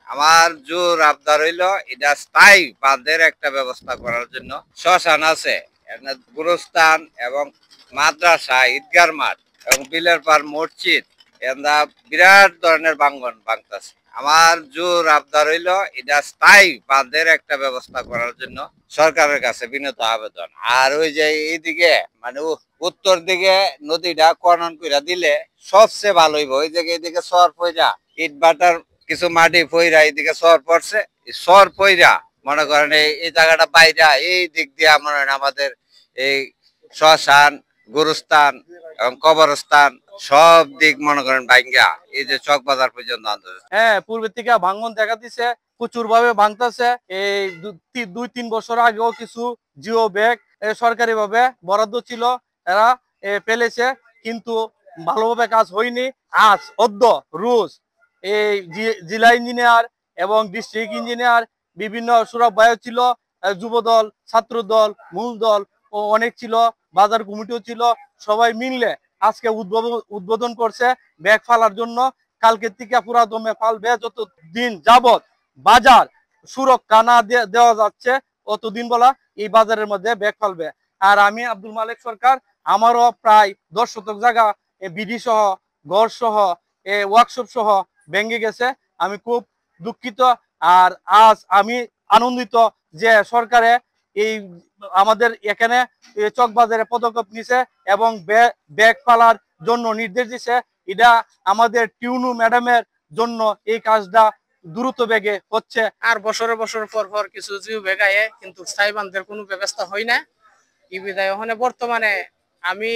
আমার জোর আবদার হইল এটা স্থায়ী বাঁধের একটা ব্যবস্থা করার জন্য। শ্মশান আছে, গুরুস্থান এবং মাদ্রাসা, ঈদগার মাঠ এবং বিলের পার মসজিদ, এন্দা বিরাট ধরনের বাঙ্গন ভাঙতেছে। আমার জোর আবদার হইল এটা স্থায়ী বাঁধের একটা ব্যবস্থা করার জন্য সরকারের কাছে বিনীত আবেদন। আর ওই যে এইদিকে মানে উত্তর দিকে নদীটা খনন করে দিলে সবচেয়ে ভালো হইব। ওই জায়গায় এদিকে সর পয়রা ইট বাটার কিছু মাটি পয়রা এদিকে সর পড়ছে, সর পয়রা মনে করেন এই জায়গাটা বাইরা এই দিক দিয়ে মনে হয় আমাদের এই শ্মশান, গুরুস্থান এবং কবরস্থান সব দিক মনে করেন ভাঙ্গা এই যে চকবাজার পর্যন্ত আনতেছে। হ্যাঁ, পূর্বের থেকে ভাঙন দেখা দিছে, প্রচুর ভাবে ভাঙতেছে। এই 2-3 বছর আগেও কিছু জিও ব্যাগ সরকারি ভাবে বরাদ্দ ছিল, এরা ফেলেছে, কিন্তু ভালোভাবে কাজ হয়নি। আজ রোজ এই জেলা ইঞ্জিনিয়ার এবং ডিস্ট্রিক্ট ইঞ্জিনিয়ার, বিভিন্ন সুরভ বায়ু ছিল, যুব দল, ছাত্র দল, মূল দল ও অনেক ছিল, বাজার কমিটিও ছিল, সবাই মিললে আজকে উদ্বোধন করছে ব্যাগ ফালার জন্য। কালকে থেকে পুরা দমে ফালবে, যত দিন যাবত বাজার সুরক্ষা না দেওয়া যাচ্ছে অতদিন বলা এই বাজারের মধ্যে ব্যাগ ফালবে। আর আমি আব্দুল মালিক সরকার, আমারও প্রায় 10 শতক জায়গা বিডি সহ, ঘর সহ, ওয়ার্কশপ সহ ভেঙে গেছে। আমি খুব দুঃখিত। আর আজ আমি আনন্দিত যে সরকারে এই আমাদের এখানে চকবাজারে পদক্ষেপ নিছে এবং ব্যাগ ফালার জন্য নির্দেশ দিছে। এটা আমাদের টিউনু ম্যাডামের জন্য এই কাজটা দ্রুত বেগে হচ্ছে। আর বছরে বছর পর পর কিছু জিও বেগায়, কিন্তু স্থায়ী বান্ধের কোনো ব্যবস্থা হয় না। ই বিদায় ওখানে বর্তমানে আমি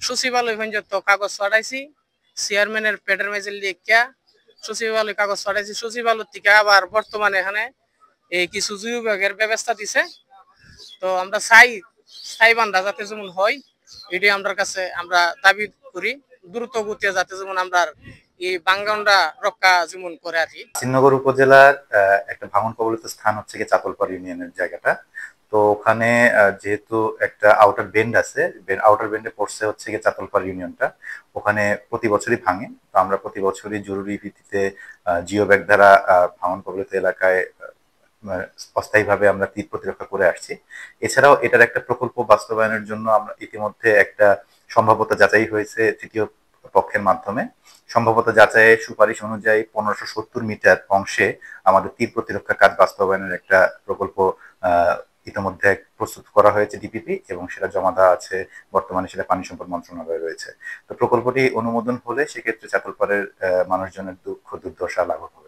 সচিবালয় পর্যন্ত কাগজ পাঠাইছি, চেয়ারম্যানের পেটের মেজিল লিখিয়া সচিবালয় কাগজ পাঠাইছি। সচিবালয় থেকে আবার বর্তমানে এখানে এই কিছু জিও বেগের ব্যবস্থা দিছে। তো আমরা চাই স্থায়ী বান্ধা যাতে যেমন হয়, এটি আমরা কাছে আমরা দাবি করি, দ্রুত গতিতে যাতে যেমন আমরা এই বাঙ্গানরা রক্ষা যেমন করে আর কি। শ্রীনগর উপজেলার একটা ভাঙন কবলিত স্থান হচ্ছে কি চাতলপাড় ইউনিয়নের জায়গাটা। তো ওখানে যেহেতু একটা আউটার বেন্ড আছে, আউটার বেন্ডে পড়ছে হচ্ছে কি চাতলপাড় ইউনিয়নটা, ওখানে প্রতি বছরই ভাঙে। তো আমরা প্রতি বছরই জরুরি ভিত্তিতে জিও ব্যাগ দ্বারা ভাঙন কবলিত এলাকায় অস্থায়ীভাবে আমরা তীর প্রতিরক্ষা করে আসছি। এছাড়াও এটার একটা প্রকল্প বাস্তবায়নের জন্য আমরা ইতিমধ্যে একটা সম্ভাব্যতা যাচাই হয়েছে তৃতীয় পক্ষের মাধ্যমে। সম্ভবত যাচাইয়ের সুপারিশ অনুযায়ী 1570 মিটার অংশে আমাদের তীর প্রতিরক্ষা কাজ বাস্তবায়নের একটা প্রকল্প ইতিমধ্যে প্রস্তুত করা হয়েছে ডিপিপি, এবং সেটা জমা দেওয়া আছে, বর্তমানে সেটা পানি সম্পদ মন্ত্রণালয়ে রয়েছে। তো প্রকল্পটি অনুমোদন হলে সেক্ষেত্রে চাতলপাড়ের মানুষজনের দুঃখ দুর্দশা লাঘব হবে।